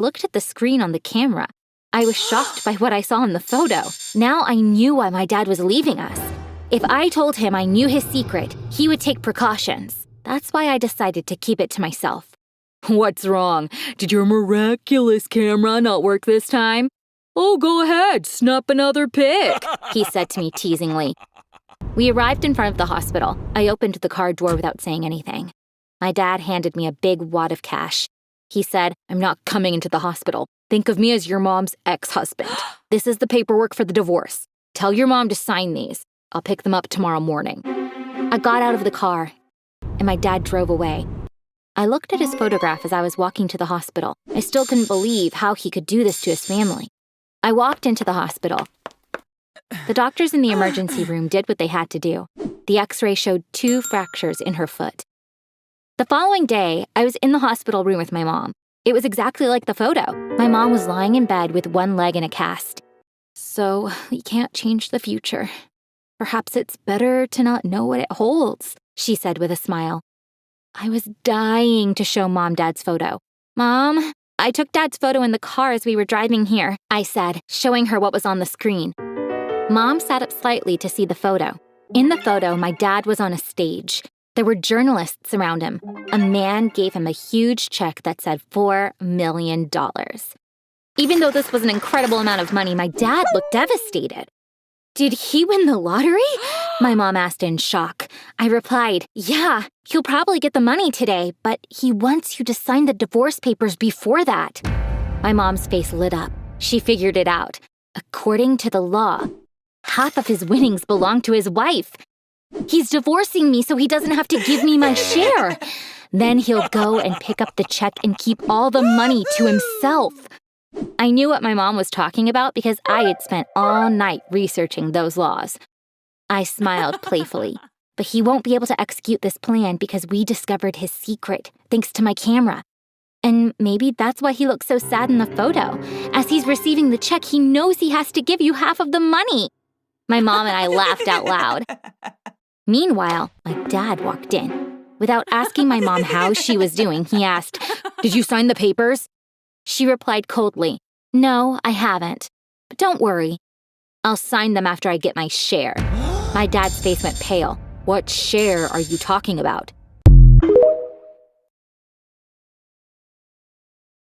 looked at the screen on the camera. I was shocked by what I saw in the photo. Now I knew why my dad was leaving us. If I told him I knew his secret, he would take precautions. That's why I decided to keep it to myself. What's wrong? Did your miraculous camera not work this time? Oh, go ahead, snap another pic, he said to me teasingly. We arrived in front of the hospital. I opened the car door without saying anything. My dad handed me a big wad of cash. He said, I'm not coming into the hospital. Think of me as your mom's ex-husband. This is the paperwork for the divorce. Tell your mom to sign these. I'll pick them up tomorrow morning. I got out of the car, and my dad drove away. I looked at his photograph as I was walking to the hospital. I still couldn't believe how he could do this to his family. I walked into the hospital. The doctors in the emergency room did what they had to do. The x-ray showed 2 fractures in her foot. The following day, I was in the hospital room with my mom. It was exactly like the photo. My mom was lying in bed with one leg in a cast. So, we can't change the future. Perhaps it's better to not know what it holds, she said with a smile. I was dying to show Mom Dad's photo. Mom, I took Dad's photo in the car as we were driving here, I said, showing her what was on the screen. Mom sat up slightly to see the photo. In the photo, my dad was on a stage. There were journalists around him. A man gave him a huge check that said $4 million. Even though this was an incredible amount of money, my dad looked devastated. Did he win the lottery? My mom asked in shock. I replied, yeah, he'll probably get the money today, but he wants you to sign the divorce papers before that. My mom's face lit up. She figured it out. According to the law, half of his winnings belong to his wife. He's divorcing me so he doesn't have to give me my share. Then he'll go and pick up the check and keep all the money to himself. I knew what my mom was talking about because I had spent all night researching those laws. I smiled playfully, but he won't be able to execute this plan because we discovered his secret, thanks to my camera. And maybe that's why he looks so sad in the photo. As he's receiving the check, he knows he has to give you half of the money. My mom and I laughed out loud. Meanwhile, my dad walked in. Without asking my mom how she was doing, he asked, "Did you sign the papers?" She replied coldly, "No, I haven't. But don't worry. I'll sign them after I get my share." My dad's face went pale. "What share are you talking about?"